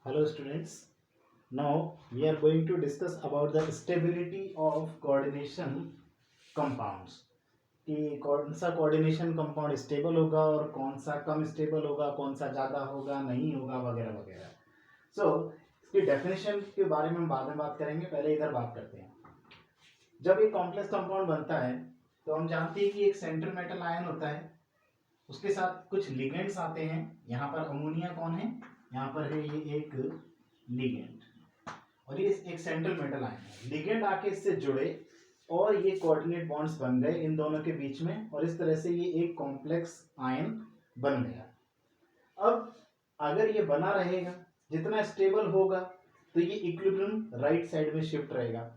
Hello students. Now we are going to discuss about the stability of coordination compounds. कि कौन सा coordination compound stable होगा और कौन सा कम स्टेबल होगा, कौन सा ज़्यादा होगा, नहीं होगा, वगैरह वगैरह. सो इसकी डेफिनेशन के बारे में हम बाद में बात करेंगे. पहले इधर बात करते हैं. जब एक कॉम्प्लेक्स कंपाउंड बनता है तो हम जानते हैं कि एक सेंट्रल मेटल आयन होता है, उसके साथ कुछ लिगेंड्स आते हैं. यहाँ पर अमोनिया कौन है? यहाँ पर है ये एक लिगेंड, और ये एक सेंट्रल मेटल आयन है. लिगेंड आके इससे जुड़े और ये कोऑर्डिनेट बॉन्ड्स बन गए इन दोनों के बीच में, और इस तरह से ये एक कॉम्प्लेक्स आयन बन गया. अब अगर ये बना रहेगा, जितना स्टेबल होगा तो ये इक्विलिब्रियम राइट साइड में शिफ्ट रहेगा,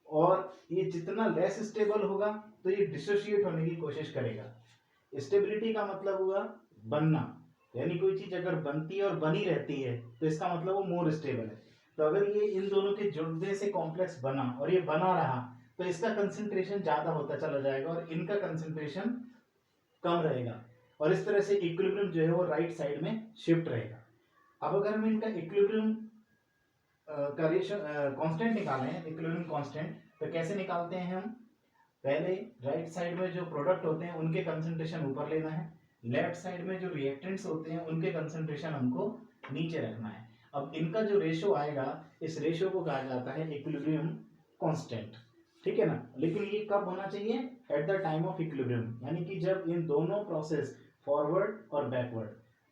और ये जितना लेस स्टेबल होगा तो ये डिसोशिएट होने की कोशिश करेगा. स्टेबिलिटी का मतलब हुआ बनना, यानी कोई चीज अगर बनती है और बनी रहती है तो इसका मतलब वो मोर स्टेबल है. तो अगर ये इन दोनों के जुड़ने से कॉम्प्लेक्स बना और ये बना रहा तो इसका कंसंट्रेशन ज्यादा होता चला जाएगा और इनका कंसंट्रेशन कम रहेगा, और इस तरह से इक्विलिब्रियम जो है वो राइट साइड में शिफ्ट रहेगा. अब अगर हम इनका इक्विलिब्रियम का रेशियो कांस्टेंट निकालें, इक्विलिब्रियम कांस्टेंट, तो कैसे निकालते हैं हम? पहले राइट साइड में जो प्रोडक्ट होते हैं उनके कंसंट्रेशन ऊपर लेना है, लेफ्ट साइड में जो रिएक्टेंट्स होते हैं उनके कंसंट्रेशन हमको नीचे रखना है. अब इनका जो रेशो आएगा, इस रेशो को कहा जाता है इक्विलिब्रियम कांस्टेंट. ठीक है ना? लेकिन ये कब होना चाहिए? At the time of equilibrium, यानी कि जब इन दोनों प्रोसेस फॉरवर्ड और बैकवर्ड,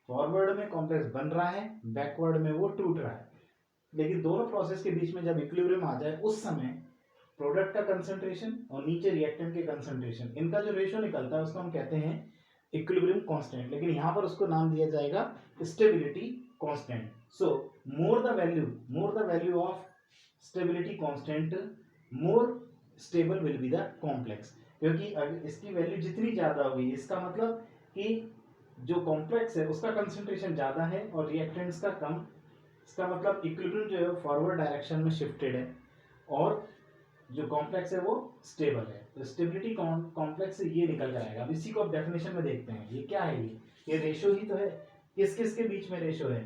फॉरवर्ड में कॉम्प्लेक्स बन रहा है, बैकवर्ड में वो टूट रहा है, लेकिन दोनों प्रोसेस के बीच में जब इक्विलिब्रियम आ जाए उस समय प्रोडक्ट का कंसंट्रेशन और नीचे रिएक्टेंट के कंसंट्रेशन, इनका जो रेशियो निकलता है उसको हम कहते हैं इक्विलिब्रियम कांस्टेंट, लेकिन यहाँ पर उसको नाम दिया जाएगा stability constant. So more the value of stability constant, more stable will be the complex. क्योंकि अगर इसकी वैल्यू जितनी ज्यादा होगी, इसका मतलब कि जो कॉम्प्लेक्स है उसका कंसंट्रेशन ज्यादा है और रिएक्टेंट्स का कम, इसका मतलब इक्विलिब्रियम जो है फॉरवर्ड डायरेक्शन में शिफ्टेड है और जो कॉम्प्लेक्स है वो स्टेबल है. तो स्टेबिलिटी कॉम्प्लेक्स से ये निकल कर आएगा. अब इसी को आप डेफिनेशन में देखते हैं. ये क्या है? ये रेशो ही तो है. किस किस के बीच में रेशो है?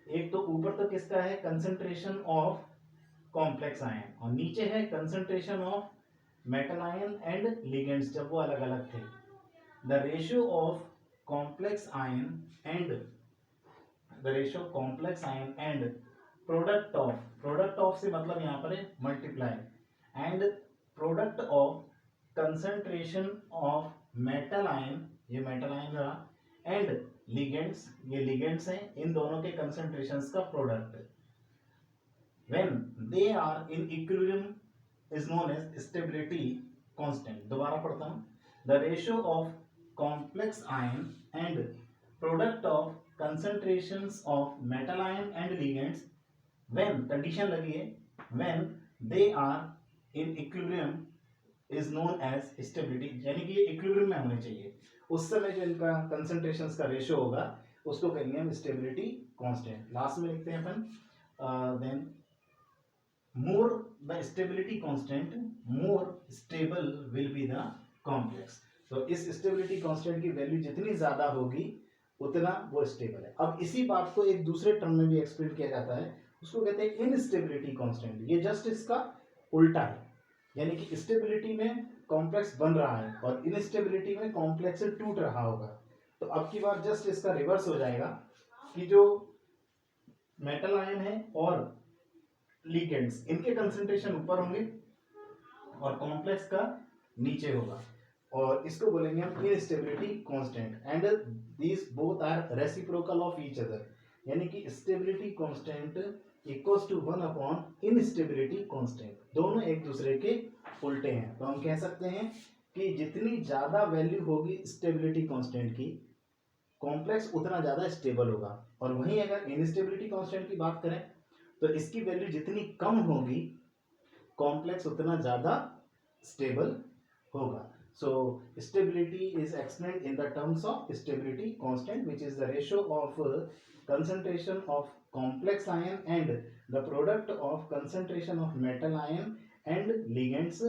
एक तो ऊपर तो किसका है? कंसंट्रेशन ऑफ कॉम्प्लेक्स आयन, और नीचे है concentration of metal ion and ligands जब वो अलग अलग थे. The ratio of complex ion and product of से मतलब यहाँ पर है multiply, and product of concentration of metal ion, ये मेटल आयन रहा, एंड लिगेंड्स, ये लिगेंड्स हैं, इन दोनों के कंसंट्रेशंस का product when they are in equilibrium is known as stability constant. दोबारा पढ़ता हूं. The ratio of complex ion and product of concentrations of metal ion and ligands when, condition लगी है, when they are in equilibrium is known as stability, यानी कि ये equilibrium में होने चाहिए. उस समय जो इनका कंसंट्रेशंस का रेशियो होगा उसको कहेंगे हम स्टेबिलिटी कांस्टेंट. लास्ट में लिखते हैं अपन then more the stability constant, more stable will be the complex. तो इस स्टेबिलिटी कांस्टेंट की वैल्यू जितनी ज्यादा होगी उतना वो स्टेबल है. अब इसी बात को एक दूसरे टर्म में भी एक्सप्लेन किया जाता है, उसको कहते हैं इनस्टेबिलिटी कांस्टेंट. ये जस्ट इसका उल्टा है, यानी कि स्टेबिलिटी में कॉम्प्लेक्स बन रहा है और इनस्टेबिलिटी में कॉम्प्लेक्स टूट रहा होगा. तो अब की बार जस्ट इसका रिवर्स हो जाएगा कि जो मेटल आयन है और लिगेंड्स, इनके कंसंट्रेशन ऊपर होंगे और कॉम्प्लेक्स का नीचे होगा, और इसको बोलेंगे हम instability constant. And these both are reciprocal of each other, यानी कि stability constant equals to 1 upon instability constant. दोनों एक दूसरे के उल्टे हैं. तो हम कह सकते हैं कि जितनी ज्यादा वैल्यू होगी स्टेबिलिटी कांस्टेंट की, कॉम्प्लेक्स उतना ज्यादा स्टेबल होगा. और वहीं अगर इनस्टेबिलिटी कांस्टेंट की बात करें तो इसकी वैल्यू जितनी कम होगी, कॉम्प्लेक्स उतना ज्यादा स्टेबल होगा. So stability is explained in the terms of stability constant, which is the ratio of concentration of complex ion and the product of concentration of metal ion and ligands,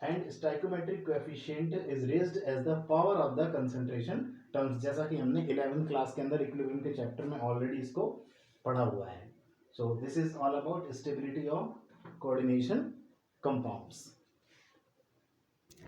and stoichiometric coefficient is raised as the power of the concentration terms, जैसा कि हमने 11th class के अंदर equilibrium के chapter में already इसको पढ़ा हुआ है. So this is all about stability of coordination compounds.